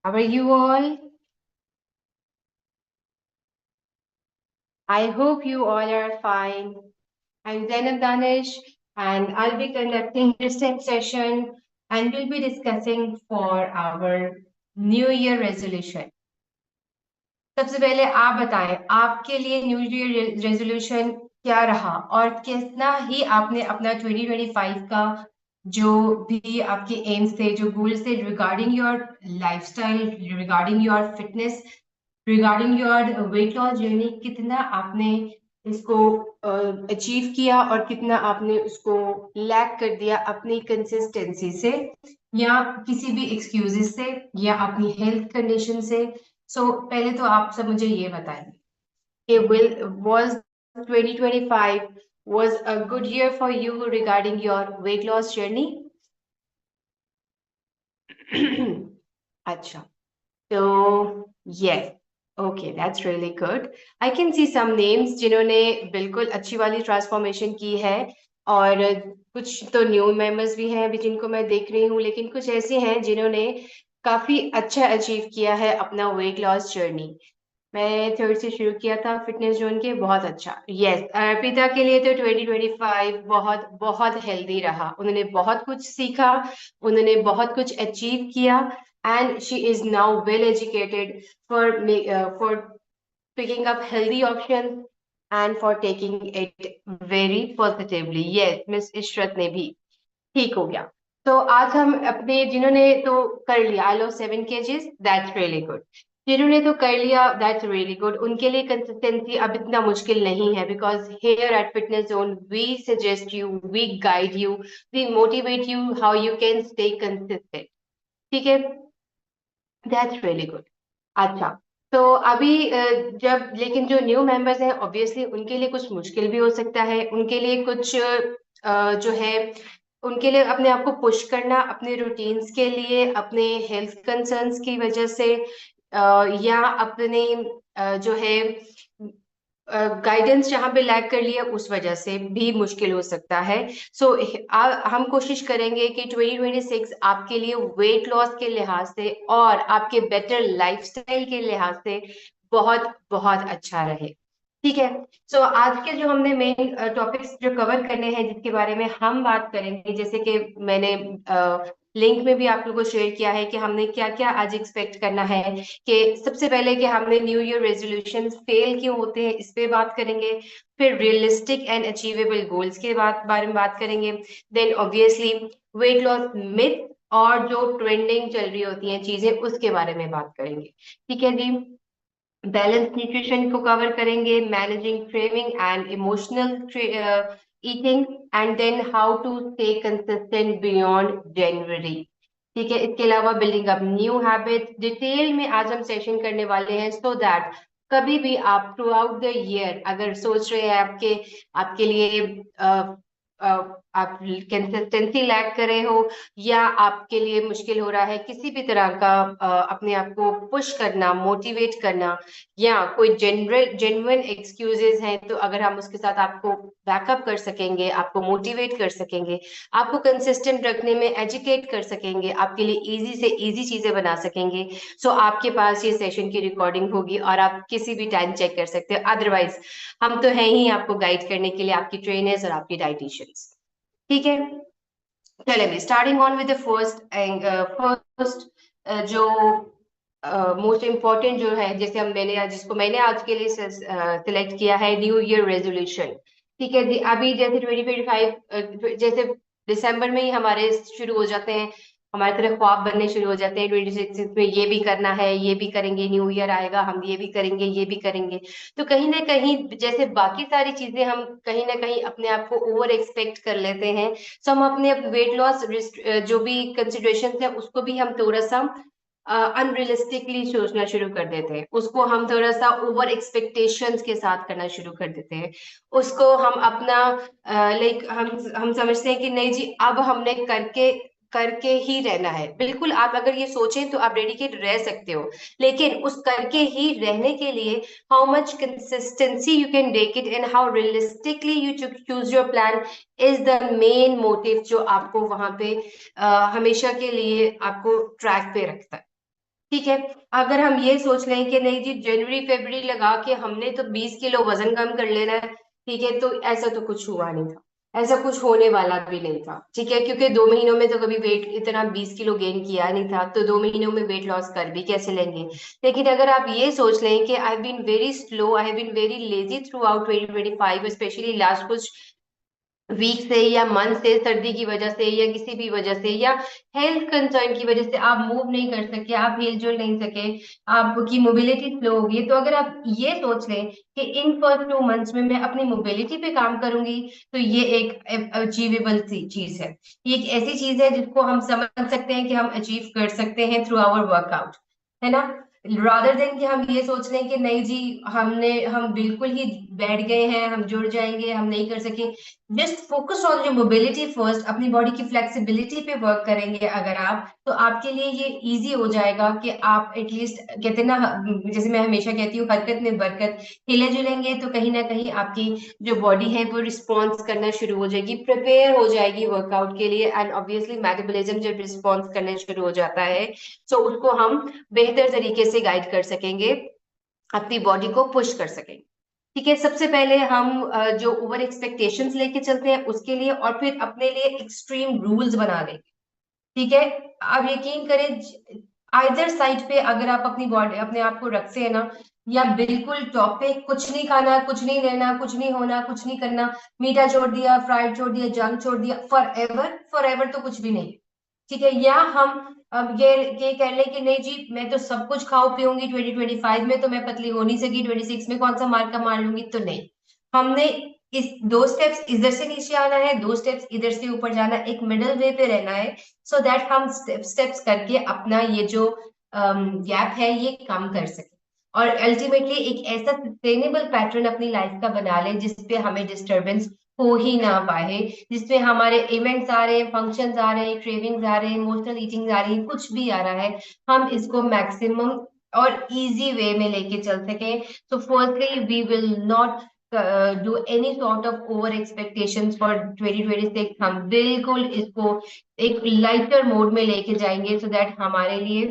How are you all? I hope you all are fine. I'm Zainab Danish, and I'll be conducting this session, and we'll be discussing for our New Year resolution. सबसे पहले आप बताएं, आपके लिए new year resolution क्या रहा और कितना ही आपने अपना 2025 का जो भी आपके एम्स थे, जो गोल्स थे regarding your lifestyle, regarding your fitness, regarding your weight loss journey, कितना आपने इसको अचीव किया और कितना आपने उसको लैक कर दिया अपनी कंसिस्टेंसी से या किसी भी एक्सक्यूजेस से या अपनी हेल्थ कंडीशन से। सो पहले तो आप सब मुझे ये बताएं कि will was 2025 was a good year for you regarding your weight loss journey? अच्छा, तो yes, okay, that's really good. I can see some names जिन्होंने बिल्कुल अच्छी वाली ट्रांसफॉर्मेशन की है और कुछ तो न्यू मेंबर्स भी हैं अभी जिनको मैं देख रही हूँ, लेकिन कुछ ऐसे हैं जिन्होंने काफी अच्छा अचीव किया है अपना वेट लॉस जर्नी। मैं थर्ड से शुरू किया था फिटनेस जोन के, बहुत अच्छा। यस, अर्पिता के लिए तो 2025 बहुत बहुत हेल्दी रहा, उन्होंने बहुत कुछ सीखा, उन्होंने बहुत कुछ अचीव किया and she is now well educated for picking up healthy option and for taking it very positively. Yes, miss Ishrat ने भी ठीक हो गया। तो आज हम अपने जिन्होंने तो कर लिया आई लो 7 kgs, दैट्स रियली गुड। जिन्होंने तो कर लिया दैट्स रियली गुड, उनके लिए कंसिस्टेंसी अब इतना मुश्किल नहीं है, because here at fitness zone we suggest you, we guide you, we motivate you how you can stay consistent. ठीक है, दैट्स रियली गुड। अच्छा, तो अभी जब लेकिन जो न्यू मेंबर्स हैं ऑब्वियसली उनके लिए कुछ मुश्किल भी हो सकता है, उनके लिए कुछ जो है उनके लिए अपने आप को पुश करना अपने रूटीन्स के लिए, अपने हेल्थ कंसर्न्स की वजह से या अपने जो है गाइडेंस जहां पे लैग कर लिया उस वजह से भी मुश्किल हो सकता है। सो हम कोशिश करेंगे कि 2026 आपके लिए वेट लॉस के लिहाज से और आपके बेटर लाइफस्टाइल के लिहाज से बहुत बहुत अच्छा रहे। ठीक है, सो आज के जो हमने मेन टॉपिक्स जो कवर करने हैं जिसके बारे में हम बात करेंगे, जैसे कि मैंने लिंक में भी आप लोगों को शेयर किया है कि हमने क्या क्या आज एक्सपेक्ट करना है। कि सबसे पहले कि हमने न्यू ईयर रेजोल्यूशन फेल क्यों होते हैं इस पे बात करेंगे, फिर रियलिस्टिक एंड अचीवेबल गोल्स के बारे में बात करेंगे, then obviously weight loss myth और जो ट्रेंडिंग चल रही होती हैं चीजें उसके बारे में बात करेंगे। ठीक है जी, बैलेंस न्यूट्रिशन को कवर करेंगे, managing craving and emotional eating, and then how to stay consistent beyond January. ठीक है, इसके अलावा building up new habit detail में आज हम सेशन करने वाले हैं, सो दैट कभी भी आप थ्रू आउट द ईयर अगर सोच रहे हैं आपके आपके लिए आप कंसिस्टेंसी लैक कर रहे हो या आपके लिए मुश्किल हो रहा है किसी भी तरह का अपने आप को पुश करना, मोटिवेट करना, या कोई जेन्युइन एक्सक्यूजेस हैं, तो अगर हम उसके साथ आपको बैकअप कर सकेंगे, आपको मोटिवेट कर सकेंगे, आपको कंसिस्टेंट रखने में एजुकेट कर सकेंगे, आपके लिए इजी से इजी चीजें बना सकेंगे, सो आपके पास ये सेशन की रिकॉर्डिंग होगी और आप किसी भी टाइम चेक कर सकते हो। अदरवाइज हम तो हैं ही आपको गाइड करने के लिए, आपकी ट्रेनर्स और आपकी डाइटिशियंस। ठीक है, चलेंगे starting on with the first जो मोस्ट इम्पोर्टेंट जो है, जैसे हम मैंने जिसको मैंने आज के लिए सिलेक्ट किया है, न्यू ईयर रेजोल्यूशन। ठीक है जी, अभी जैसे 2025 जैसे दिसंबर में ही हमारे शुरू हो जाते हैं, हमारे तरह ख्वाब बनने शुरू हो जाते हैं 2026 में, ये भी करना है, ये भी करेंगे, न्यू ईयर आएगा हम ये भी करेंगे, ये भी करेंगे। तो कहीं ना कहीं जैसे बाकी सारी चीजें हम कहीं ना कहीं अपने आप को ओवर एक्सपेक्ट कर लेते हैं, सो हम अपने वेट लॉस जो भी कंसिडरेशन है उसको भी हम थोड़ा सा अनरियलिस्टिकली सोचना शुरू कर देते हैं, उसको हम थोड़ा सा ओवर एक्सपेक्टेशंस के साथ करना शुरू कर देते हैं, उसको हम अपना लाइक हम समझते हैं कि नहीं जी अब हमने करके करके ही रहना है। बिल्कुल, आप अगर ये सोचें तो आप डेडिकेट रह सकते हो, लेकिन उस करके ही रहने के लिए how much consistency you can take it and how realistically you choose your plan is the main motive जो आपको वहां पे हमेशा के लिए आपको ट्रैक पे रखता है। ठीक है। अगर हम ये सोच लें कि नहीं जी, जनवरी फरवरी लगा के हमने तो 20 किलो वजन कम कर लेना है, ठीक है, तो ऐसा तो कुछ हुआ नहीं था, ऐसा कुछ होने वाला भी नहीं था, ठीक है, क्योंकि 2 महीनों में तो कभी वेट इतना 20 किलो गेन किया नहीं था, तो 2 महीनों में वेट लॉस कर भी कैसे लेंगे। लेकिन अगर आप ये सोच लें कि I have been very slow, I have been very lazy throughout 2025, specially last कुछ वीक से या मंथ से, सर्दी की वजह से या किसी भी वजह से या हेल्थ कंसर्न की वजह से आप मूव नहीं कर सके, आप हिल जुल नहीं सके, आपकी मोबिलिटी स्लो होगी, तो अगर आप ये सोच लें कि इन फर्स्ट 2 मंथ्स में मैं अपनी मोबिलिटी पे काम करूंगी, तो ये एक अचीवेबल सी चीज है। ये एक ऐसी चीज है जिसको हम समझ सकते हैं कि हम अचीव कर सकते हैं थ्रू आवर वर्कआउट, है ना। रादर देन कि हम ये सोच रहे हैं कि नहीं जी, हम बिल्कुल ही बैठ गए हैं, हम जुड़ जाएंगे, हम नहीं कर सके। Just focus on your mobility first, अपनी बॉडी की फ्लेक्सिबिलिटी पे वर्क करेंगे अगर आप, तो आपके लिए ये इजी हो जाएगा कि आप एटलीस्ट, कहते हैं ना, जैसे मैं हमेशा कहती हूँ, हरकत में बरकत, हिले जुलेंगे तो कहीं ना कहीं आपकी जो बॉडी है वो रिस्पॉन्स करना शुरू हो जाएगी, प्रिपेयर हो जाएगी वर्कआउट के लिए, एंड ऑब्वियसली मेटाबॉलिज्म जब रिस्पॉन्स करना शुरू हो जाता है, तो उसको हम बेहतर तरीके से गाइड कर सकेंगे, अपनी बॉडी को पुश कर सकेंगे। ठीक है, सबसे पहले हम जो ओवर एक्सपेक्टेशंस लेके चलते हैं उसके लिए, और फिर अपने लिए एक्सट्रीम रूल्स बना लेंगे। ठीक है, आप यकीन करें, आइदर साइड पे अगर आप अपनी बॉडी, अपने आप को रखते हैं ना, या बिल्कुल टॉप पे, कुछ नहीं खाना, कुछ नहीं लेना, कुछ नहीं होना, कुछ नहीं करना, मीठा छोड़ दिया, फ्राइड छोड़ दिया, जंक छोड़ दिया, फॉर एवर तो कुछ भी नहीं। ठीक है, या हम अब ये कह ले कि नहीं जी, मैं तो सब कुछ खाऊं पीऊंगी, 2025 में तो मैं पतली हो नहीं सकी, 26 में कौन सा मार का मार लूंगी, तो नहीं। हमने इस 2 स्टेप्स इधर से नीचे आना है, 2 स्टेप्स इधर से ऊपर जाना है, एक मिडल वे पे रहना है, सो दैट हम स्टेप्स करके अपना ये जो गैप है ये कम कर सके, और अल्टीमेटली एक ऐसा सस्टेनेबल पैटर्न अपनी लाइफ का बना ले जिसपे हमें डिस्टरबेंस हो ही ना पाए, जिसमें हमारे इवेंट्स आ रहे हैं, फंक्शंस आ रहे हैं, क्रेविंग्स आ रहे हैं, इमोशनल ईटिंग आ रही है, कुछ भी आ रहा है, हम इसको मैक्सिमम और इजी वे में लेके चल सके। So firstly, we will not do any sort of over expectations for 2026। हम बिल्कुल इसको एक लाइटर मोड में लेके जाएंगे, सो दैट हमारे लिए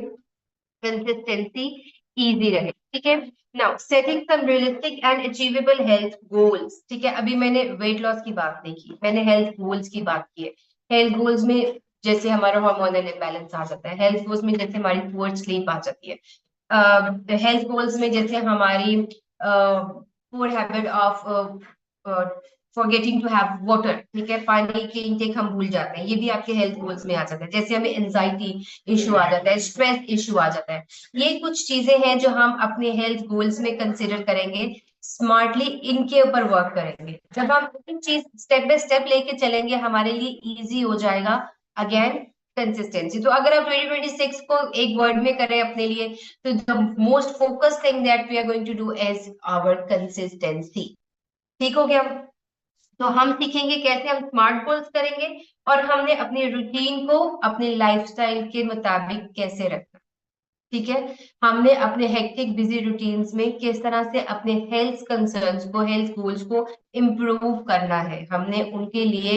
कंसिस्टेंसी इजी रहे। ठीक है, now setting some realistic and achievable health goals. ठीक है, अभी मैंने वेट लॉस की बात नहीं की, मैंने हेल्थ गोल्स की बात की है। हेल्थ गोल्स में जैसे हमारा हार्मोनल इम्बैलेंस आ जाता है, हेल्थ गोल्स में जैसे हमारी पुअर स्लीप आ जाती है, हेल्थ गोल्स में जैसे हमारी poor habit of forgetting to have water, ठीक है, पानी की इनटेक हम भूल जाते हैं, ये भी आपके हेल्थ गोल्स में आ जाता है। जैसे हमें एंजाइटी इशू आ जाता है, स्ट्रेस इशू आ जाता है, ये कुछ चीजें हैं जो हम अपने हेल्थ गोल्स में कंसिडर करेंगे, स्मार्टली इनके ऊपर वर्क करेंगे। जब हम इन चीज स्टेप बाय स्टेप लेके चलेंगे, हमारे लिए इजी हो जाएगा। Again, consistency. तो अगर आप 2026 को एक वर्ड में करें अपने लिए, तो the most focus thing that we are going to do is our consistency. ठीक हो गया। तो हम सीखेंगे कैसे हम स्मार्ट गोल्स करेंगे, और हमने अपनी रूटीन को अपने लाइफस्टाइल के मुताबिक कैसे रखना। ठीक है, हमने अपने हेक्टिक बिजी रूटीन्स में किस तरह से अपने हेल्थ कंसर्न्स को, हेल्थ गोल्स को इम्प्रूव करना है, हमने उनके लिए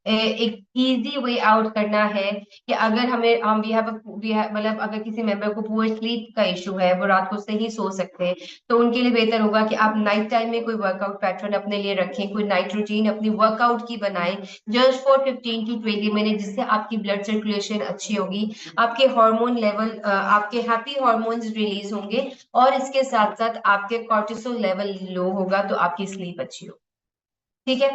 एक इजी वे आउट करना है। कि अगर हमें हम मतलब अगर किसी मेंबर को पुअर स्लीप का इशू है, वो रात को सही सो सकते हैं, तो उनके लिए बेहतर होगा कि आप नाइट टाइम में कोई वर्कआउट पैटर्न अपने लिए रखें, कोई नाइट रूटीन अपनी वर्कआउट की बनाएं, जस्ट फॉर 15 to 20 मिनट, जिससे आपकी ब्लड सर्कुलेशन अच्छी होगी, आपके हार्मोन लेवल, आपके हैप्पी हार्मोन्स रिलीज होंगे, और इसके साथ साथ आपके कॉर्टिसोल लेवल लो होगा, तो आपकी स्लीप अच्छी होगी। ठीक है,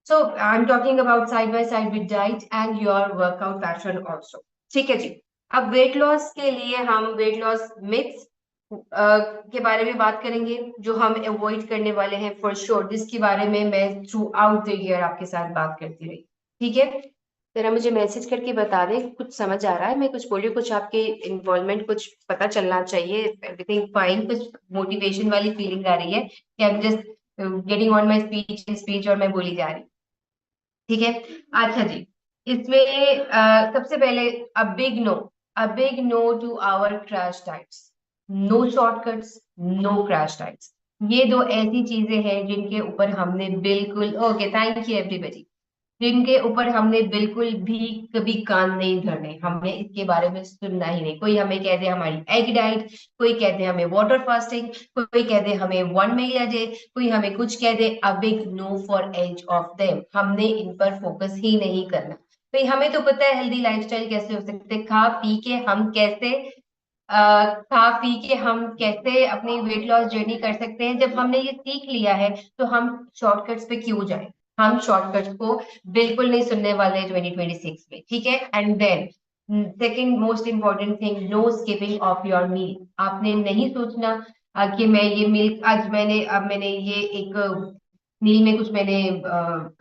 so I am talking about side by side with diet and your workout pattern also. ठीक है जी। अब वेट लॉस के लिए हम वेट लॉस मिथ्स के बारे में बात करेंगे, जो हम अवॉइड करने वाले हैं फॉर श्योर, जिसके बारे में मैं थ्रू आउट द ईयर आपके साथ बात करती रही। ठीक है, जरा मुझे मैसेज करके बता दें कुछ समझ आ रहा है, मैं कुछ बोल रही हूँ, कुछ आपके इन्वॉल्वमेंट कुछ पता चलना चाहिए, एवरीथिंग फाइन, कुछ मोटिवेशन वाली फीलिंग आ रही है कि I am just getting on my speech और मैं बोली जा रही। ठीक है, अच्छा जी। इसमें सबसे पहले a big no to our crash diets. No shortcuts, no crash diets. ये दो ऐसी चीजें हैं जिनके ऊपर हमने बिल्कुल, ओके, थैंक यू एवरीबॉडी। जिनके ऊपर हमने बिल्कुल भी कभी कान नहीं धरने, हमने इसके बारे में सुनना ही नहीं। कोई हमें कह दे हमारी एग डाइट, कोई कह दे हमें वाटर फास्टिंग, कोई कह दे हमें 1 मील अ डे, कोई हमें कुछ कह दे, a big no for each of them. हमने इन पर फोकस ही नहीं करना भाई। हमें तो पता है हेल्दी लाइफस्टाइल कैसे हो सकते हैं, खा पी के हम कैसे खा पी के हम कैसे अपनी वेट लॉस जर्नी कर सकते हैं। जब हमने ये सीख लिया है तो हम शॉर्टकट्स पे क्यों जाएं। हम शॉर्टकट्स को बिल्कुल नहीं सुनने वाले 2026 में, ठीक है। And then second most important thing, no skipping of your meal. आपने नहीं सोचना कि मैं ये मील आज मैंने ये एक मील में कुछ मैंने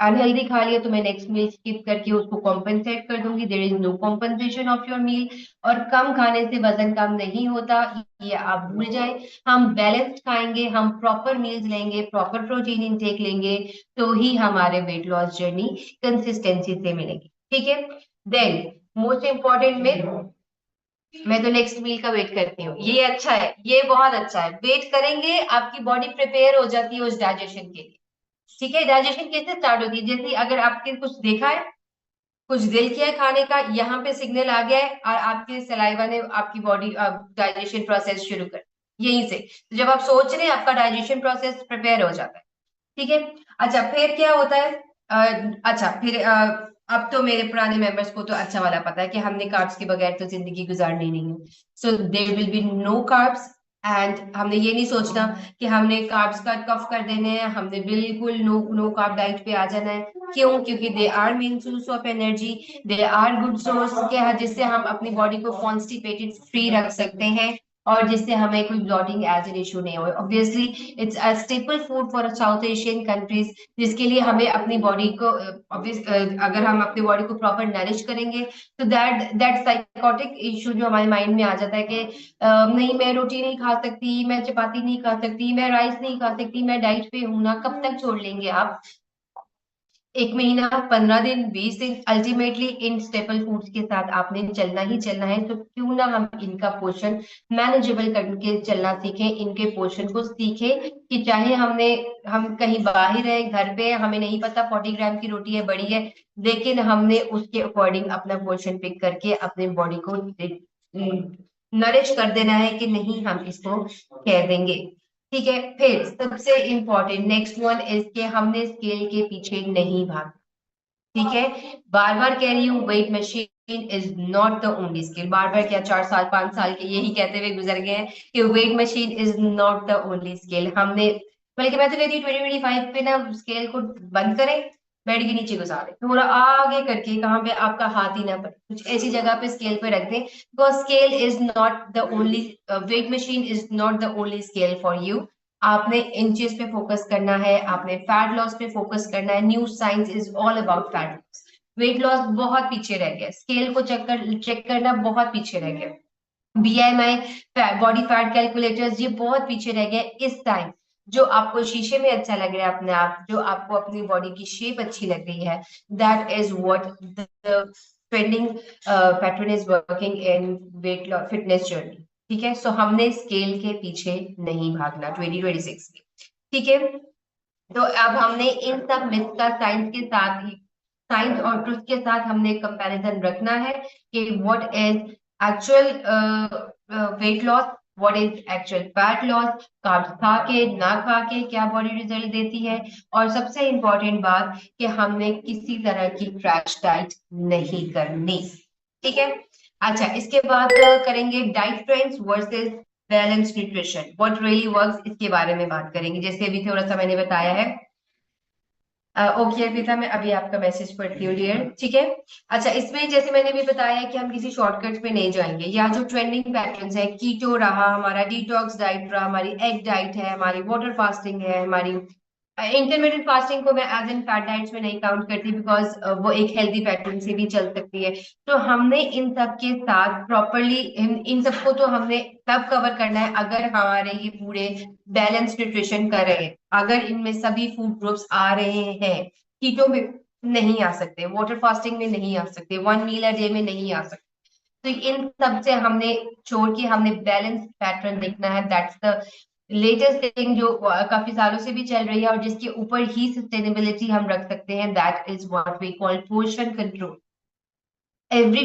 अनहेल्दी खा लिया तो मैं नेक्स्ट मील स्किप करके उसको कॉम्पेंसेट कर दूंगी। There is no compensation of your meal. और कम खाने से वजन कम नहीं होता, ये आप भूल जाए। हम बैलेंस्ड खाएंगे, हम प्रॉपर मील्स लेंगे, प्रॉपर प्रोटीन इनटेक लेंगे, तो ही हमारे वेट लॉस जर्नी कंसिस्टेंसी से मिलेगी, ठीक है। देन मोस्ट इम्पोर्टेंट में, मैं तो नेक्स्ट मील का वेट करती हूँ। ये अच्छा है, ये बहुत अच्छा है। वेट करेंगे, आपकी बॉडी प्रिपेयर हो जाती है उस डाइजेशन के लिए, ठीक है। डाइजेशन कैसे स्टार्ट होती है, जैसे अगर आपके कुछ देखा है, कुछ दिल किया है खाने का, यहाँ पे सिग्नल आ गया है और आपके सलाइवा ने आपकी बॉडी डाइजेशन प्रोसेस शुरू कर, यहीं से। तो जब आप सोच रहे हैं आपका डाइजेशन प्रोसेस प्रिपेयर हो जाता है, ठीक है। अच्छा फिर क्या होता है, अच्छा फिर अब तो मेरे पुराने मेंबर्स को तो अच्छा वाला पता है कि हमने कार्ब्स के बगैर तो जिंदगी गुजारनी नहीं है। So there will be no carbs. And हमने ये नहीं सोचना कि हमने कार्ब्स कट ऑफ कर देने हैं, हमने बिल्कुल नो कार्ब डाइट पे आ जाना है। क्यों? क्योंकि they are main source of energy, they are good source के, जिससे हम अपनी बॉडी को कॉन्स्टिपेटेड फ्री रख सकते हैं और जिससे हमें कोई ब्लॉटिंग एज एन इशू नहीं हो। Obviously it's a staple food for south Asian countries, जिसके लिए हमें अपनी बॉडी को अगर हम अपनी बॉडी को प्रॉपर नरिश करेंगे तो दैट साइकोटिक इशू जो हमारे माइंड में आ जाता है कि नहीं मैं रोटी नहीं खा सकती, मैं चपाती नहीं खा सकती, मैं राइस नहीं खा सकती, मैं डाइट पे हूं ना, कब तक छोड़ लेंगे आप? 1 महीना, 15 दिन, 20 दिन, अल्टीमेटली इन स्टेपल फूड्स के साथ आपने चलना ही चलना है। तो क्यों ना हम इनका पोर्शन मैनेजेबल करके चलना सीखें, इनके पोर्शन को सीखें कि चाहे हम कहीं बाहर है, घर पे हमें नहीं पता 40 ग्राम की रोटी है बड़ी है, लेकिन हमने उसके अकॉर्डिंग अपना पोर्शन पिक करके अपने बॉडी को नरिश कर देना है कि नहीं हम इसको कह देंगे, ठीक है। फिर सबसे इंपॉर्टेंट नेक्स्ट वन इज के हमने स्केल के पीछे नहीं भागना, ठीक है। बार बार कह रही हूँ, weight machine is not the only scale. बार बार क्या 4 साल 5 साल के यही कहते हुए गुजर गए हैं कि wait machine is not the only scale. हमने, बल्कि मैं तो कहती हूँ 2025 पे ना स्केल को बंद करें, बेड के नीचे घुसा दें, थोड़ा आगे करके कहाँ पे आपका हाथ ही ना पड़े, कुछ ऐसी जगह पे स्केल पे रख दें। Because scale is not the only, wait machine is not the only scale for you. आपने इंचेस पे फोकस करना है, आपने फैट लॉस पे फोकस करना है। New science is all about fat loss. Weight loss बहुत पीछे रह गया, स्केल को चेक करना बहुत पीछे रह गया। बीएमआई, बॉडी फैट कैलकुलेटर्स, ये बहुत पीछे रह गए इस टाइम। जो आपको शीशे में अच्छा लग रहा है अपने आप, जो आपको अपनी बॉडी की शेप अच्छी लग रही है, that is what the trending pattern is working in weight loss fitness journey, ठीक है। सो हमने स्केल के पीछे नहीं भागना 2026 में, ठीक है। तो अब हमने इन सब मिथ का साइंस के साथ ही, साइंस और ट्रुथ के साथ हमने कंपैरिजन रखना है कि what is actual weight loss, what is actual fat loss, carbs खा के ना खा के क्या बॉडी रिजल्ट देती है। और सबसे इंपॉर्टेंट बात कि हमने किसी तरह की क्रैश डाइट नहीं करनी, ठीक है। अच्छा इसके बाद करेंगे diet trends versus balance nutrition, what really works, इसके बारे में बात करेंगे। जैसे अभी थोड़ा सा मैंने बताया है। ओके अर्पिता, मैं अभी आपका मैसेज पढ़ती हूँ डियर, ठीक है। अच्छा इसमें जैसे मैंने भी बताया कि हम किसी शॉर्टकट पे नहीं जाएंगे, या जो ट्रेंडिंग पैटर्न्स है, कीटो रहा, हमारा डिटॉक्स डाइट रहा, हमारी एग डाइट है, हमारी वाटर फास्टिंग है, हमारी इंटरमीडिएट फास्टिंग को मैं एज इन फैट डाइट्स में नहीं काउंट करती, बिकॉज वो एक हेल्दी पैटर्न से भी चल सकती है। तो हमने इन सब के साथ प्रॉपरली इन सबको तो हमने तब कवर करना है अगर हमारे ये पूरे बैलेंस न्यूट्रिशन कर रहे हैं, अगर इनमें सभी फूड ग्रुप्स आ रहे हैं। कीटो में नहीं आ सकते, वाटर फास्टिंग में नहीं आ सकते, 1 मील अ डे में नहीं आ सकते। तो इन सब से हमने छोड़ के हमने बैलेंस पैटर्न देखना है, दैट्स द लेटेस्ट थिंग जो काफी सालों से भी चल रही है और जिसके ऊपर ही सस्टेनेबिलिटी हम रख सकते हैं, that is what we call portion control. Every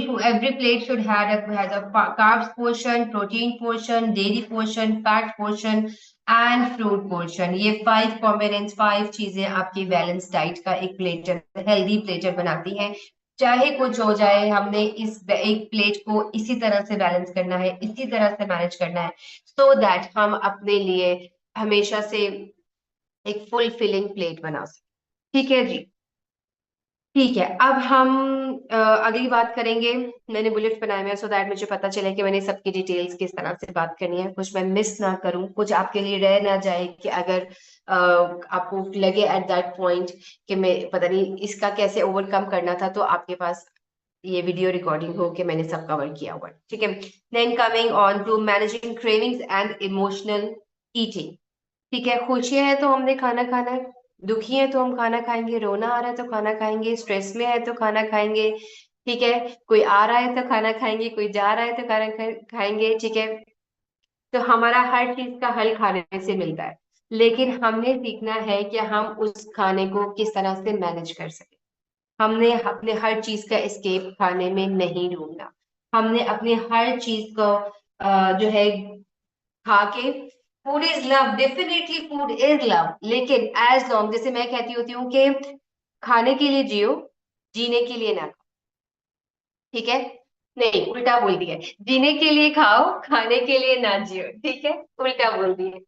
plate should have has a carbs portion, protein portion, dairy portion, fat portion and fruit portion. ये 5 कॉम्पोनेंट्स, 5 चीजें आपकी बैलेंस डाइट का एक प्लेटर, हेल्दी प्लेटर बनाती हैं. चाहे कुछ हो जाए, हमने इस एक प्लेट को इसी तरह से बैलेंस करना है, इसी तरह से मैनेज करना है, सो दैट हम अपने लिए हमेशा से एक फुलफिलिंग प्लेट बना सकें. ठीक है जी. ठीक है, अब हम अगली बात करेंगे. मैंने बुलेट बनाए हुए हैं सो दैट मुझे पता चले कि मैंने सबकी डिटेल्स किस तरह से बात करनी है, कुछ मैं मिस ना करूं, कुछ आपके लिए रह ना जाए कि अगर आपको लगे एट दैट पॉइंट कि मैं पता नहीं इसका कैसे ओवरकम करना था, तो आपके पास ये वीडियो रिकॉर्डिंग हो कि मैंने सब कवर किया हुआ है. ठीक है. Then coming on to managing cravings and emotional eating. ठीक है, खुशियां है तो हमने खाना खाना है, दुखी है तो हम खाना खाएंगे, रोना आ रहा है तो खाना खाएंगे, स्ट्रेस में है तो खाना खाएंगे. ठीक है, कोई आ रहा है तो खाना खाएंगे, कोई जा रहा है तो खाना खाएंगे. ठीक है, तो हमारा हर चीज का हल खाने से मिलता है, लेकिन हमने सीखना है कि हम उस खाने को किस तरह से मैनेज कर सके. हमने अपने हर चीज का एस्केप खाने में नहीं ढूंढना. हमने अपने हर चीज को जो है खा के, food is love, definitely food is love, लेकिन एज लॉन्ग, जैसे मैं कहती होती हूँ कि खाने के लिए जियो, जीने के लिए ना खाओ. ठीक है, नहीं उल्टा बोल दिया है. जीने के लिए खाओ, खाने के लिए ना जियो. ठीक है, उल्टा बोल दिया.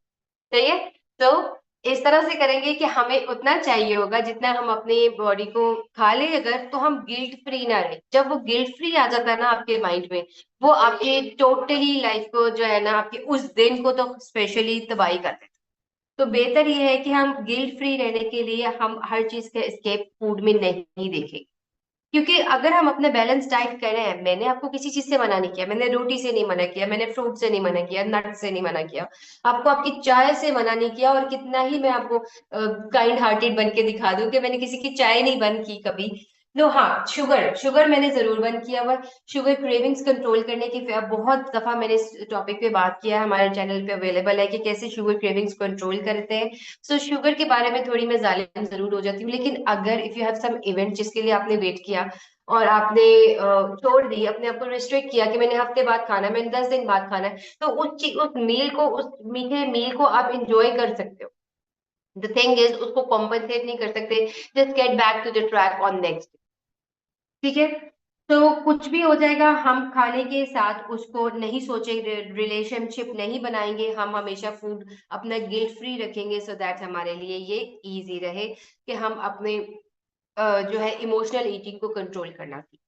सही है. तो इस तरह से करेंगे कि हमें उतना चाहिए होगा जितना हम अपनी बॉडी को खा ले, अगर तो हम गिल्ट फ्री ना रहे. जब वो गिल्ट फ्री आ जाता है ना आपके माइंड में, वो आपके टोटली लाइफ को जो है ना, आपके उस दिन को तो स्पेशली तबाही कर देता है. तो बेहतर ये है कि हम गिल्ट फ्री रहने के लिए हम हर चीज का एस्केप फूड में नहीं देखें. क्योंकि अगर हम अपने बैलेंस डाइट कर रहे हैं, मैंने आपको किसी चीज से मना नहीं किया, मैंने रोटी से नहीं मना किया, मैंने फ्रूट से नहीं मना किया, नट से नहीं मना किया, आपको आपकी चाय से मना नहीं किया. और कितना ही मैं आपको काइंड हार्टेड बन के दिखा दूं कि मैंने किसी की चाय नहीं बंद की कभी. नो, हाँ, शुगर शुगर मैंने जरूर बंद किया हुआ. शुगर क्रेविंग्स कंट्रोल करने की बहुत दफा मैंने इस टॉपिक पे बात किया है, हमारे चैनल पे अवेलेबल है कि कैसे शुगर क्रेविंग्स कंट्रोल करते हैं. सो शुगर के बारे में थोड़ी मैं जालिम जरूर हो जाती हूँ, लेकिन अगर if you have some event जिसके लिए आपने वेट किया और आपने छोड़ दी, अपने आप को रिस्ट्रिक्ट किया कि मैंने हफ्ते बाद खाना है, मैंने 10 दिन बाद खाना है, तो उस मील को, उस मीठे मील को आप इंजॉय कर सकते हो. द थिंग इज, उसको कॉम्पनसेट नहीं कर सकते. Just get back to the track on next. ठीक है. तो कुछ भी हो जाएगा, हम खाने के साथ उसको नहीं सोचेंगे, रिलेशनशिप नहीं बनाएंगे, हम हमेशा फूड अपना गिल्ट फ्री रखेंगे, सो दैट हमारे लिए ये इजी रहे कि हम अपने जो है इमोशनल ईटिंग को कंट्रोल करना सीखें.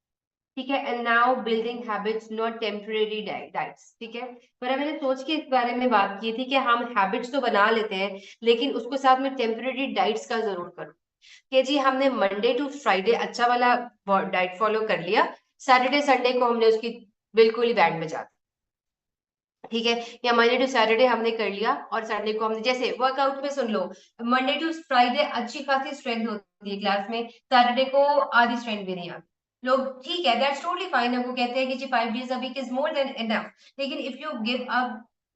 ठीक है. And now building habits, not temporary diets. ठीक है. पर मैंने सोच के इस बारे में बात की थी कि हम हैबिट्स तो बना लेते हैं, लेकिन उसको साथ में टेम्परेरी डाइट्स का जरूर करो. कि जी हमने मंडे टू फ्राइडे अच्छा वाला डाइट फॉलो कर लिया, सैटरडे संडे को हमने उसकी बिल्कुल ही बैंड में जा. ठीक है. या मंडे टू सैटरडे हमने कर लिया और संडे को हमने, जैसे वर्कआउट में सुन लो, मंडे टू फ्राइडे अच्छी खासी स्ट्रेंथ होती है क्लास में, सैटरडे को आधी स्ट्रेंथ भी नहीं आती लोग. ठीक है, दैट्स टोटली फाइन. वो कहते हैं कि जी 5 days a week is more than enough. लेकिन if you give a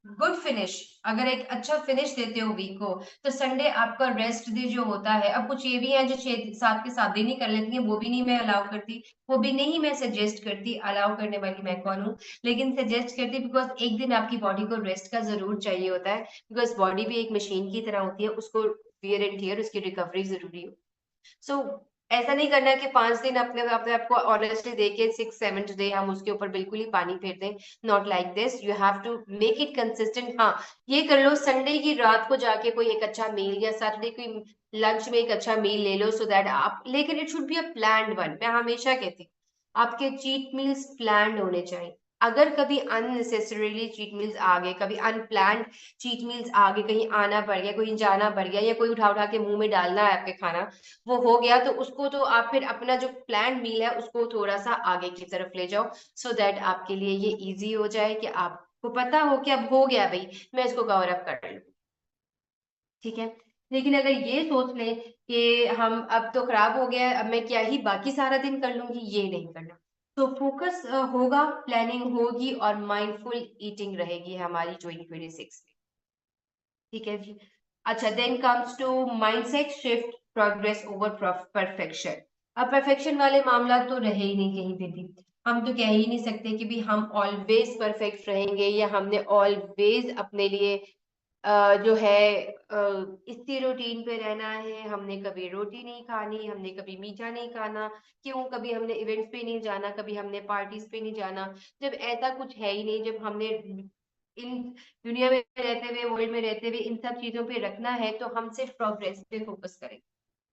good finish, अगर एक अच्छा फिनिश देते हो वीक को, तो संडे आपका रेस्ट डे जो होता है. अब कुछ ये भी है जो 6 7 के 7 दिन ही कर लेती है, वो भी नहीं मैं अलाउ करती, वो भी नहीं मैं सजेस्ट करती. अलाउ करने वाली मैं कौन हूँ, लेकिन सजेस्ट करती, बिकॉज एक दिन आपकी बॉडी को रेस्ट का जरूर चाहिए होता है. बिकॉज बॉडी भी एक मशीन की तरह होती है, उसको वियर एंड टियर, उसकी रिकवरी जरूरी हो. सो ऐसा नहीं करना कि 5 दिन अपने अपने आपको ऑनेस्टली दे के 6 7 डे हम उसके ऊपर बिल्कुल ही पानी फेर दें. Not like this, you have to make it consistent. हाँ, ये कर लो, संडे की रात को जाके कोई एक अच्छा मील, या सैटरडे की लंच में एक अच्छा मील ले लो, सो दैट आप, लेकिन it should be a planned one. मैं हमेशा कहती हूँ आपके चीट मील्स प्लान्ड होने चाहिए. अगर कभी अननेसेसरीली चीट मील्स आ गए, कभी अनप्लान्ड चीट मील्स आ गए, कहीं आना पड़ गया, कहीं जाना पड़ गया, या कोई उठा उठा के मुंह में डालना है आपके खाना, वो हो गया, तो उसको तो आप फिर अपना जो प्लान मील है उसको थोड़ा सा आगे की तरफ ले जाओ, सो दैट आपके लिए ये इजी हो जाए कि आपको पता हो कि अब हो गया भाई, मैं इसको कवर अप कर लूँ. ठीक है. लेकिन अगर ये सोच ले कि हम अब तो खराब हो गया है, अब मैं क्या ही बाकी सारा दिन कर लूंगी, ये नहीं करना. तो फोकस होगा, प्लानिंग होगी और माइंडफुल ईटिंग रहेगी हमारी 2026 में. ठीक है जी। अच्छा, then comes to mindset shift, progress over perfection. अब परफेक्शन वाले मामला तो रहे ही नहीं कहीं पे भी। हम तो कह ही नहीं सकते कि भी हम ऑलवेज परफेक्ट रहेंगे या हमने ऑलवेज अपने लिए जो है इसी रूटीन पे रहना है, हमने कभी रोटी नहीं खानी, हमने कभी मीठा नहीं खाना, क्यों कभी हमने इवेंट्स पे नहीं जाना, कभी हमने पार्टीज पे नहीं जाना। जब ऐसा कुछ है ही नहीं, जब हमने इन दुनिया में रहते हुए, वर्ल्ड में रहते हुए इन सब चीजों पे रखना है, तो हम सिर्फ प्रोग्रेस पे फोकस करें।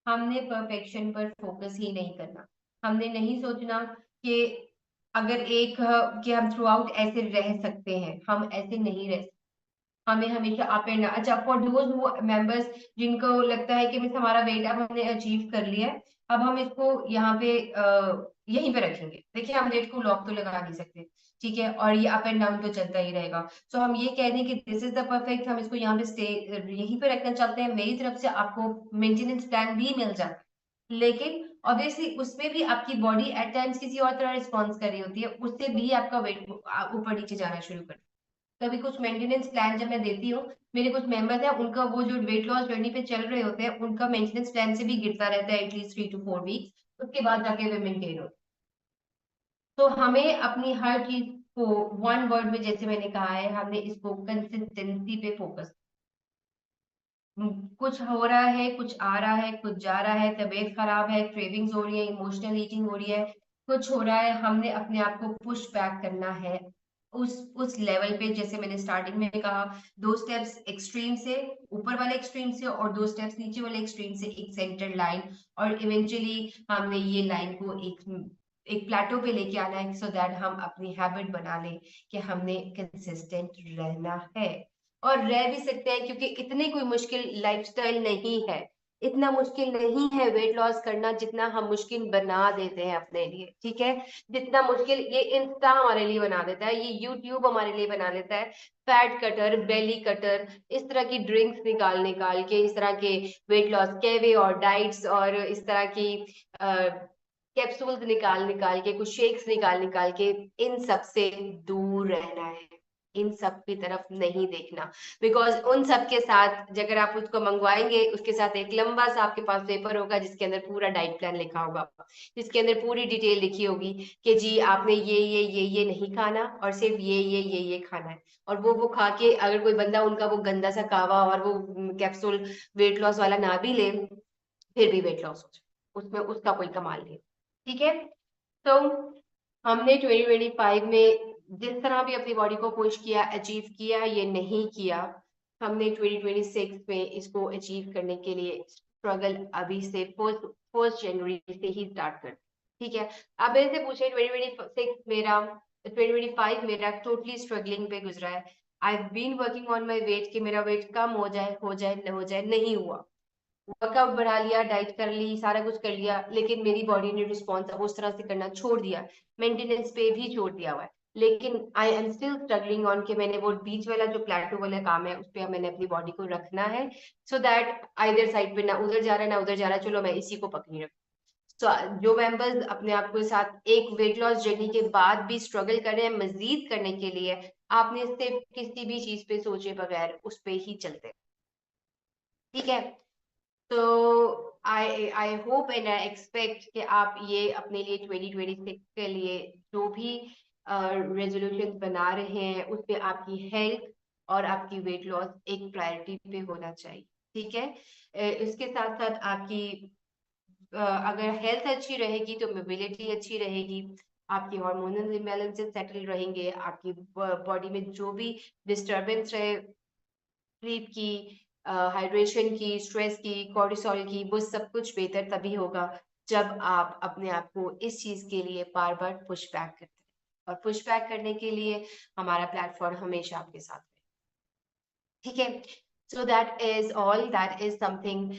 हमने परफेक्शन पर फोकस ही नहीं करना। हमने नहीं सोचना कि अगर कि हम थ्रू आउट ऐसे रह सकते हैं, हम ऐसे नहीं रह सकते। हमें हमेशा अप एंड, अच्छा, फॉर दोज मेंबर्स जिनको लगता है कि मिस हमारा वेट अब हमने अचीव कर लिया है, अब हम इसको यहाँ पे यहीं पे रखेंगे। देखिए, हम वेट को लॉक तो लगा नहीं सकते, ठीक है, और ये अप एंड डाउन तो चलता ही रहेगा। सो हम ये कह दें कि दिस इज द परफेक्ट, हम इसको यहाँ पे स्टे यहीं पे रखना चाहते हैं। मेरी तरफ से आपको मेंटेनेंस प्लान भी मिल जाता है, लेकिन ऑब्वियसली उसमें भी आपकी बॉडी एट टाइम्स किसी और तरह रिस्पॉन्स कर रही होती है, उससे भी आपका वेट ऊपर नीचे जाना शुरू कर। कभी कुछ मेंटेनेंस प्लान जब मैं देती हूँ, मेरे कुछ मेंबर्स हैं, उनका वो जो वेट लॉस जर्नी पे चल रहे होते हैं, उनका मेंटेनेंस प्लान से भी गिरता रहता है एटलीस्ट 3 to 4 वीक्स, उसके बाद जाके वे मेंटेन होते। तो हमें अपनी हर चीज को वन वर्ड में, जैसे मैंने कहा है, हमने इसको कंसिस्टेंसी पे फोकस। कुछ हो रहा है, कुछ आ रहा है, कुछ जा रहा है, तबीयत खराब है, क्रेविंग्स हो रही है, इमोशनल ईटिंग हो रही है, कुछ हो रहा है, हमने अपने आप को पुश बैक करना है उस लेवल पे। जैसे मैंने स्टार्टिंग में कहा, 2 स्टेप्स एक्सट्रीम से, ऊपर वाले एक्सट्रीम से, और 2 स्टेप्स नीचे वाले एक्सट्रीम से, एक सेंटर लाइन, और इवेंचुअली हमने ये लाइन को एक एक प्लेटो पे लेके आना है, सो दैट हम अपनी हैबिट बना लें कि हमने कंसिस्टेंट रहना है। और रह भी सकते हैं, क्योंकि इतनी कोई मुश्किल लाइफस्टाइल नहीं है, इतना मुश्किल नहीं है वेट लॉस करना जितना हम मुश्किल बना देते हैं अपने लिए, ठीक है। जितना मुश्किल ये इंस्टा हमारे लिए बना देता है, ये यूट्यूब हमारे लिए बना देता है, फैट कटर, बेली कटर, इस तरह की ड्रिंक्स निकाल निकाल के, इस तरह के वेट लॉस केवे और डाइट्स, और इस तरह की कैप्सूल्स निकाल निकाल के, कुछ शेक्स निकाल निकाल के, इन सब से दूर रहना है, इन सब की तरफ नहीं देखना। बिकॉज उन सब के साथ अगर आप उसको मंगवाएंगे, उसके साथ एक लंबा सा आपके पास पेपर होगा जिसके अंदर पूरा डाइट प्लान लिखा होगा, जिसके अंदर पूरी डिटेल लिखी होगी कि जी आपने ये नहीं खाना, और सिर्फ ये खाना है। और वो खा के अगर कोई बंदा उनका वो गंदा सा कावा और वो कैप्सूल वेट लॉस वाला ना भी ले, फिर भी वेट लॉस हो जाए, उसमें उसका कोई कमाल नहीं। ठीक है। तो हमने 2025 में जिस तरह भी अपनी बॉडी को पुश किया, अचीव किया, ये नहीं किया, हमने 2026 में इसको अचीव करने के लिए स्ट्रगल अभी से फर्स्ट जनवरी से ही स्टार्ट कर। ठीक है। अब मेरे से पूछे 2025 मेरा टोटली स्ट्रगलिंग पे गुजरा है। I been working on my weight कि मेरा वेट कम हो जाए, हो जाए, न हो जाए, नहीं हुआ। वर्कआउट बढ़ा लिया, डाइट कर ली, सारा कुछ कर लिया, लेकिन मेरी बॉडी ने रिस्पॉन्स अब उस तरह से करना छोड़ दिया, मेंटेनेंस पे भी छोड़ दिया हुआ है। लेकिन I am still struggling on के मैंने वो बीच वाला जो प्लेटो वाला काम है, उस पर मैंने अपनी बॉडी को रखना है, सो दैट आइदर साइड पे ना उधर जा रहा है ना उधर जा रहा है, चलो मैं इसी को पकड़ी रखूं। तो जो मेंबर्स अपने आप के साथ एक वेट लॉस जर्नी के बाद भी स्ट्रगल कर रहे हैं मजीद करने के लिए, आपने सिर्फ किसी भी चीज पे सोचे बगैर उस पे ही चलते हैं। ठीक है। तो I hope and I expect कि आप ये अपने लिए 2026 के लिए जो भी रेजोल्यूशन बना रहे हैं, उस पे आपकी हेल्थ और आपकी वेट लॉस एक प्रायोरिटी पे होना चाहिए। ठीक है। इसके साथ साथ आपकी अगर हेल्थ अच्छी रहेगी तो मोबिलिटी अच्छी रहेगी, आपकी हार्मोनल इम्बैलेंसेस सेटल रहेंगे, आपकी बॉडी में जो भी डिस्टरबेंस रहे, स्लीप की, हाइड्रेशन की, स्ट्रेस की, कॉर्टिसोल की, वो सब कुछ बेहतर तभी होगा जब आप अपने आप को इस चीज के लिए बार बार पुश बैक करते हैं, और पुश बैक करने के लिए हमारा प्लेटफॉर्म हमेशा आपके साथ है। ठीक है। So that is all, that is something.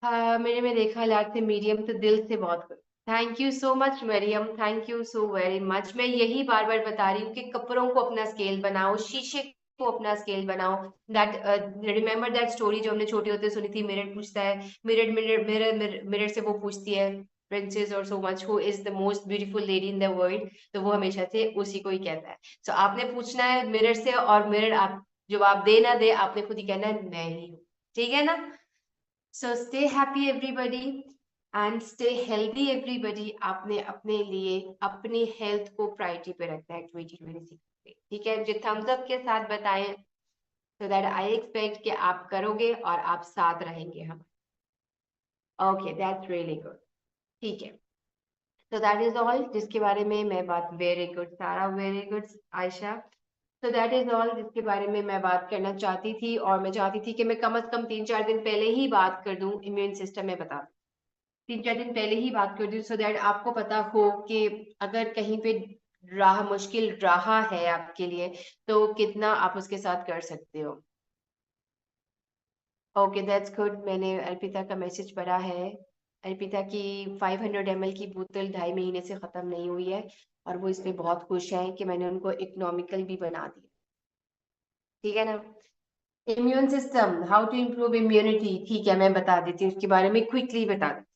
मैंने में देखा लाट से मीडियम तो दिल से बहुत। Thank you so much Maryam, thank you so very much. मैं यही बार बार बता रही हूँ कि कपड़ों को अपना स्केल बनाओ, शीशे को अपना स्केल बनाओ। दैट रिमेम्बर दैट स्टोरी जो हमने छोटे होते सुनी थी, मिरर पूछता है, मिरर मिरर मिरर मिरर से वो पूछती है प्रिंसेस और so much, who is the most beautiful lady in the world, तो वो हमेशा से उसी को ही कहता है। सो आपने पूछना है मिरर से, और मिरर आप जवाब दे ना दे, आपने खुद ही कहना है मैं ही हूँ, ठीक है ना। So stay happy everybody and stay healthy everybody. आपने अपने लिए अपनी हेल्थ को प्रायोरिटी पे रखना है 2026 में, ठीक है। जो थम्स अप के साथ बताएं, सो दैट आई एक्सपेक्ट कि आप करोगे और आप साथ रहेंगे हम। ओके, दैट्स रियली गुड, ठीक है। तो दैट इज ऑल जिसके बारे में मैं बात, वेरी गुड सारा, वेरी गुड आयशा। तो दैट इज ऑल जिसके बारे में मैं बात करना चाहती थी, और मैं चाहती थी कि मैं कम से कम 3-4 दिन पहले ही बात कर दूं, इम्यून सिस्टम में बता, 3-4 दिन पहले ही बात कर दूं, सो दैट आपको पता हो कि अगर कहीं पे राह मुश्किल रहा है आपके लिए, तो कितना आप उसके साथ कर सकते हो। Okay, that's good. मैंने अर्पिता का मैसेज पढ़ा है। अर्पिता की 500 ml की बोतल 2.5 महीने से खत्म नहीं हुई है, और वो इसमें बहुत खुश है कि मैंने उनको इकोनॉमिकल भी बना दिया, ठीक है ना। Immune system, how to improve immunity, ठीक है, मैं बता देती हूँ उसके बारे में, क्विकली बता देती हूँ।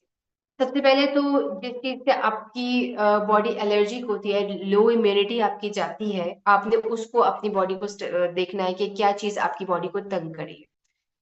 सबसे पहले तो जिस चीज से आपकी बॉडी एलर्जिक होती है, लो इम्यूनिटी आपकी जाती है, आपने उसको अपनी बॉडी को देखना है कि क्या चीज आपकी बॉडी को तंग करी है,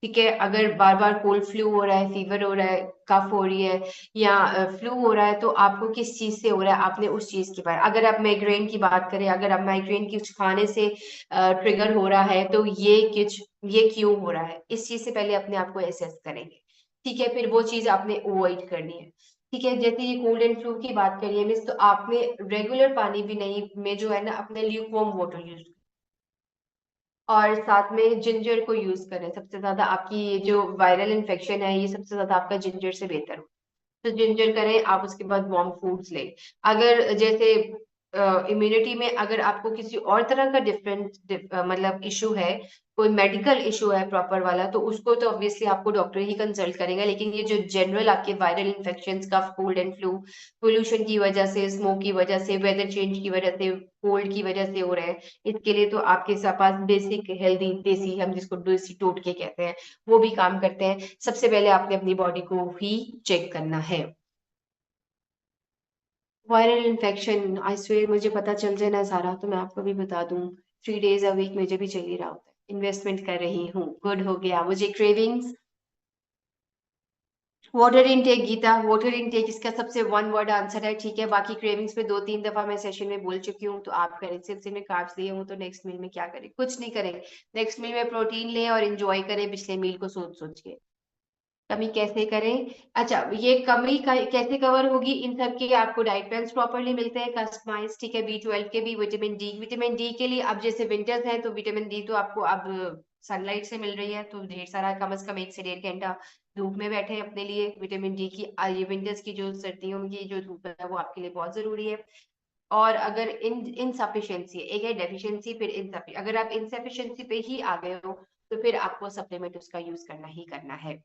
ठीक है। अगर बार बार कोल्ड फ्लू हो रहा है, फीवर हो रहा है, कफ हो रही है, या फ्लू हो रहा है, तो आपको किस चीज से हो रहा है, आपने उस चीज के बारे, अगर आप माइग्रेन की बात करें, अगर आप माइग्रेन की कुछ खाने से ट्रिगर हो रहा है, तो ये क्यों हो रहा है, इस चीज से पहले अपने आप को एसेस करेंगे, ठीक है। फिर वो चीज आपने अवॉइड करनी है, ठीक है। जैसे ये कोल्ड एंड फ्लू की बात करिए मिस, तो आपने रेगुलर पानी भी नहीं में जो है ना, अपने ल्यूकवार्म वाटर यूज, और साथ में जिंजर को यूज करें। सबसे ज्यादा आपकी ये जो वायरल इन्फेक्शन है, ये सबसे ज्यादा आपका जिंजर से बेहतर हो, तो जिंजर करें आप। उसके बाद वार्म फूड्स लें। अगर जैसे इम्यूनिटी में अगर आपको किसी और तरह का डिफरेंट मतलब इशू है, कोई मेडिकल इशू है प्रॉपर वाला, तो उसको तो ऑब्वियसली आपको डॉक्टर ही कंसल्ट करेंगे, लेकिन ये जो जनरल आपके वायरल इन्फेक्शंस का, कोल्ड एंड फ्लू, पोल्यूशन की वजह से, स्मोक की वजह से, वेदर चेंज की वजह से, कोल्ड की वजह से हो रहे हैं, इसके लिए तो आपके पास बेसिक हेल्दी देसी, हम जिसको देसी टोटके कहते हैं, वो भी काम करते हैं। सबसे पहले आपने अपनी बॉडी को ही चेक करना है। वायरल इन्फेक्शन, आई स्वेयर, मुझे पता चल जाए ना सारा, तो मैं आपको भी बता दूं, 3 days a week मुझे भी चल ही रहा होता है, इन्वेस्टमेंट कर रही हूँ, गुड हो गया मुझे। Cravings, water intake Geeta, water intake इसका सबसे वन वर्ड आंसर है, ठीक है। बाकी क्रेविंग्स पे 2-3 दफा मैं सेशन में बोल चुकी हूँ, तो आप करें, सिर्फ में कार्ब्स लिए हूँ, तो नेक्स्ट मील में क्या करें, कुछ नहीं करें, नेक्स्ट मील में प्रोटीन लें और इंजॉय करें पिछले मील को सोच सोच के। कमी कैसे करें, अच्छा, ये कमी कैसे कवर होगी, इन सब के आपको डाइट प्लान्स प्रॉपरली मिलते हैं कस्टमाइज, ठीक है। B12 के भी, विटामिन डी के लिए, अब जैसे विंटर्स हैं तो विटामिन डी तो आपको अब सनलाइट से मिल रही है, तो ढेर सारा, कम से कम 1 से 1.5 घंटा धूप में बैठे अपने लिए विटामिन डी की, ये विंटर्स की जो सर्दियों की जो धूप है वो आपके लिए बहुत जरूरी है। और अगर इनसफिशियंसी, एक है डेफिशिएंसी, फिर इनसफिशिएंसी, अगर आप इनसफिशियंसी पे ही आ गए हो, तो फिर आपको सप्लीमेंट उसका यूज करना ही करना है,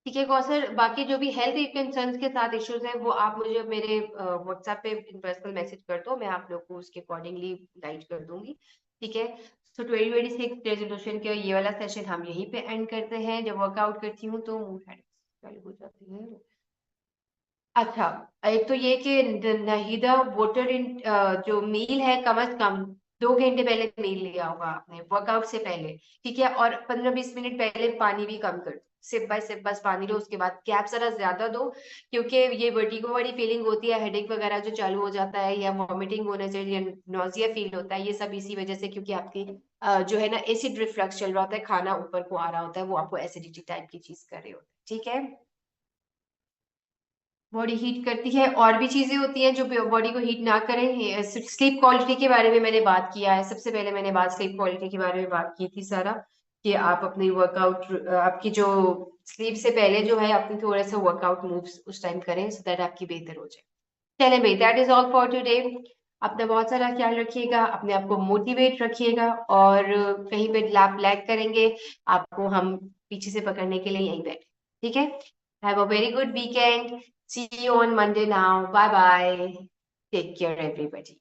ठीक है कौसर। बाकी जो भी हेल्थ कंसर्न्स के साथ इश्यूज हैं, वो आप मुझे मेरे व्हाट्सएप पे पर्सनल मैसेज कर दो, मैं आप लोग को उसके अकॉर्डिंगली गाइड कर दूंगी, ठीक है। सो 2026 रेजोल्यूशन के ये वाला सेशन हम यहीं पे एंड करते हैं। जब वर्कआउट करती हूँ तो मुंह चालू हो जाती है। अच्छा, एक तो ये कि नहीदा वाटर इन, जो मील है, कम से कम 2 घंटे पहले मील लिया होगा आपने वर्कआउट से पहले, ठीक है। और 15-20 मिनट पहले पानी भी कम कर दो, सिप बाय सिप बस पानी लो, उसके बाद कैप जरा ज्यादा दो, क्योंकि ये वर्टिगो वाली फीलिंग होती है, हेडेक वगैरह जो चालू हो जाता है, या वॉमिटिंग होने से, या नोजिया फील होता है, ये सब इसी वजह से, क्योंकि आपकी जो है ना एसिड रिफ्लक्स चल रहा होता है, खाना ऊपर को आ रहा होता है, वो आपको एसिडिटी टाइप की चीज कर रहे होते हैं, ठीक है। बॉडी हीट करती है, और भी चीजें होती हैं जो बॉडी को हीट ना करें। स्लीप क्वालिटी के बारे में मैंने बात किया है, सबसे पहले मैंने बात स्लीप क्वालिटी के बारे में बात की थी सारा, कि आप अपनी वर्कआउट, आपकी जो स्लीप से पहले जो है, अपनी थोड़ा सा वर्कआउट मूव्स उस टाइम करें, सो दैट आपकी बेहतर हो जाए। चलें भाई, that is all for today. अपना बहुत सारा ख्याल रखिएगा, अपने आप को मोटिवेट रखिएगा, और कहीं पे लैप लैग करेंगे, आपको हम पीछे से पकड़ने के लिए यहीं बैठे, ठीक है। Have a very good weekend, see you on Monday now, bye bye, take care everybody.